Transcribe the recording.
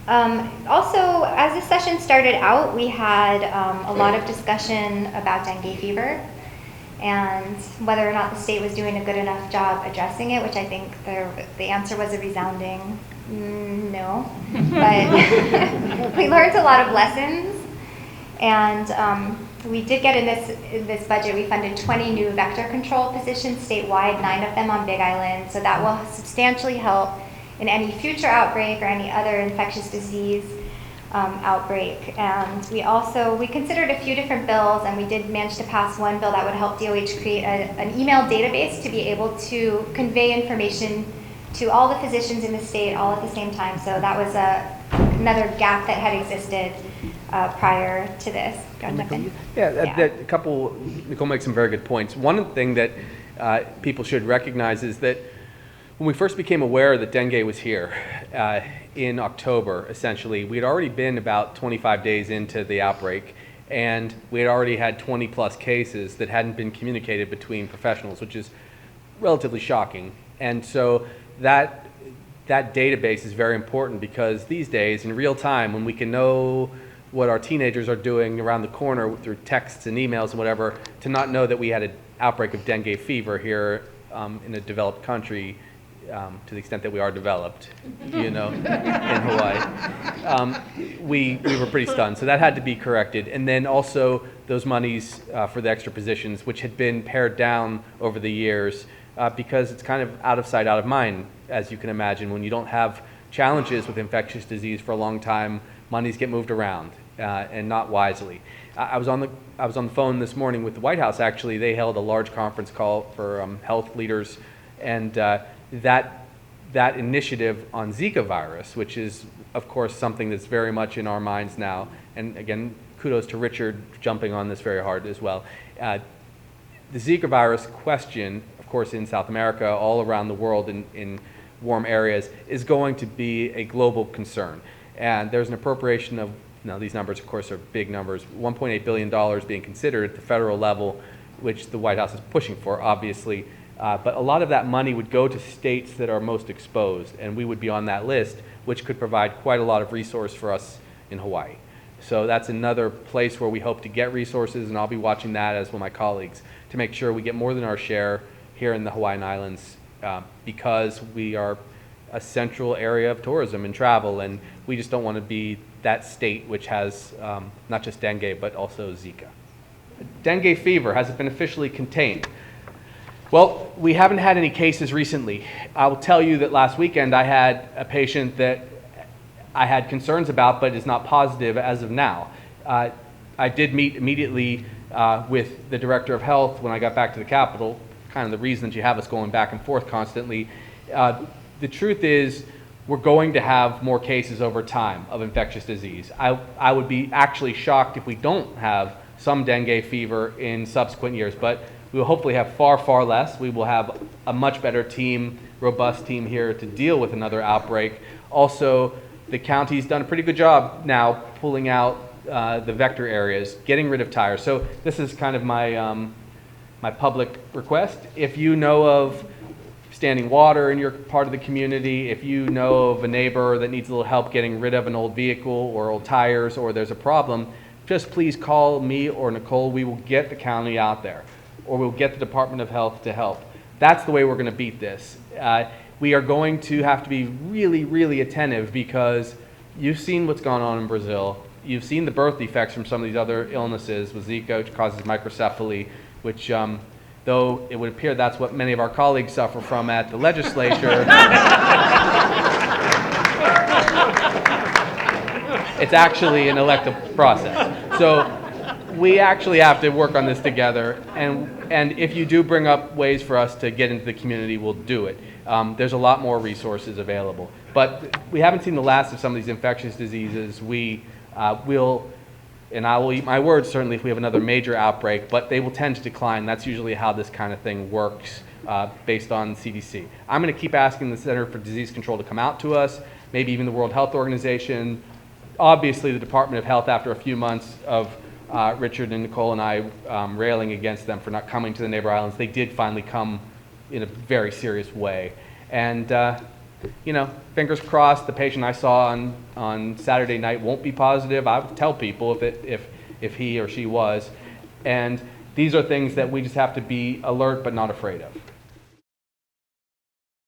Also, as the session started out, we had a lot of discussion about dengue fever and whether or not the state was doing a good enough job addressing it, which I think the answer was a resounding no. But we learned a lot of lessons, and we did get in this budget, we funded 20 new vector control positions statewide, 9 of them on Big Island, so that will substantially help in any future outbreak or any other infectious disease outbreak. And we considered a few different bills, and we did manage to pass one bill that would help DOH create an email database to be able to convey information to all the physicians in the state all at the same time. So that was another gap that had existed prior to this. A couple, Nicole makes some very good points. One thing that people should recognize is that when we first became aware that dengue was here in October, essentially, we had already been about 25 days into the outbreak, and we had already had 20 plus cases that hadn't been communicated between professionals, which is relatively shocking. And so that database is very important, because these days, in real time, when we can know what our teenagers are doing around the corner through texts and emails and whatever, to not know that we had an outbreak of dengue fever here in a developed country, to the extent that we are developed, in Hawaii, we were pretty stunned. So that had to be corrected. And then also those monies for the extra positions, which had been pared down over the years, because it's kind of out of sight, out of mind, as you can imagine. When you don't have challenges with infectious disease for a long time, monies get moved around, and not wisely. I was on the phone this morning with the White House. Actually, they held a large conference call for health leaders, and that initiative on Zika virus, which is, of course, something that's very much in our minds now. And again, kudos to Richard jumping on this very hard as well. The Zika virus question, of course, in South America, all around the world in warm areas, is going to be a global concern. And there's an appropriation of, now these numbers, of course, are big numbers, $1.8 billion being considered at the federal level, which the White House is pushing for, obviously. But a lot of that money would go to states that are most exposed, and we would be on that list, which could provide quite a lot of resource for us in Hawaii. So that's another place where we hope to get resources, and I'll be watching that, as will my colleagues, to make sure we get more than our share here in the Hawaiian Islands, because we are a central area of tourism and travel, and we just don't want to be that state which has not just dengue, but also Zika. Dengue fever, has it been officially contained? Well, we haven't had any cases recently. I will tell you that last weekend I had a patient that I had concerns about, but is not positive as of now. I did meet immediately with the director of health when I got back to the Capitol, kind of the reason that you have us going back and forth constantly. The truth is, we're going to have more cases over time of infectious disease. I would be actually shocked if we don't have some dengue fever in subsequent years, but we will hopefully have far, far less. We will have a much better team, robust team here to deal with another outbreak. Also, the county's done a pretty good job now pulling out the vector areas, getting rid of tires. So this is kind of my, my public request. If you know of standing water in your part of the community, if you know of a neighbor that needs a little help getting rid of an old vehicle or old tires, or there's a problem, just please call me or Nicole. We will get the county out there, or we'll get the Department of Health to help. That's the way we're going to beat this. We are going to have to be really, really attentive, because you've seen what's gone on in Brazil. You've seen the birth defects from some of these other illnesses with Zika, which causes microcephaly, which though it would appear that's what many of our colleagues suffer from at the legislature, it's actually an elective process. So we actually have to work on this together, and if you do bring up ways for us to get into the community, we'll do it. There's a lot more resources available. But we haven't seen the last of some of these infectious diseases. We will, and I will eat my words certainly if we have another major outbreak, but they will tend to decline. That's usually how this kind of thing works based on CDC. I'm going to keep asking the Center for Disease Control to come out to us, maybe even the World Health Organization, obviously the Department of Health, after a few months of Richard and Nicole and I railing against them for not coming to the neighbor islands. They did finally come in a very serious way. And fingers crossed, the patient I saw on Saturday night won't be positive. I would tell people if he or she was. And these are things that we just have to be alert but not afraid of.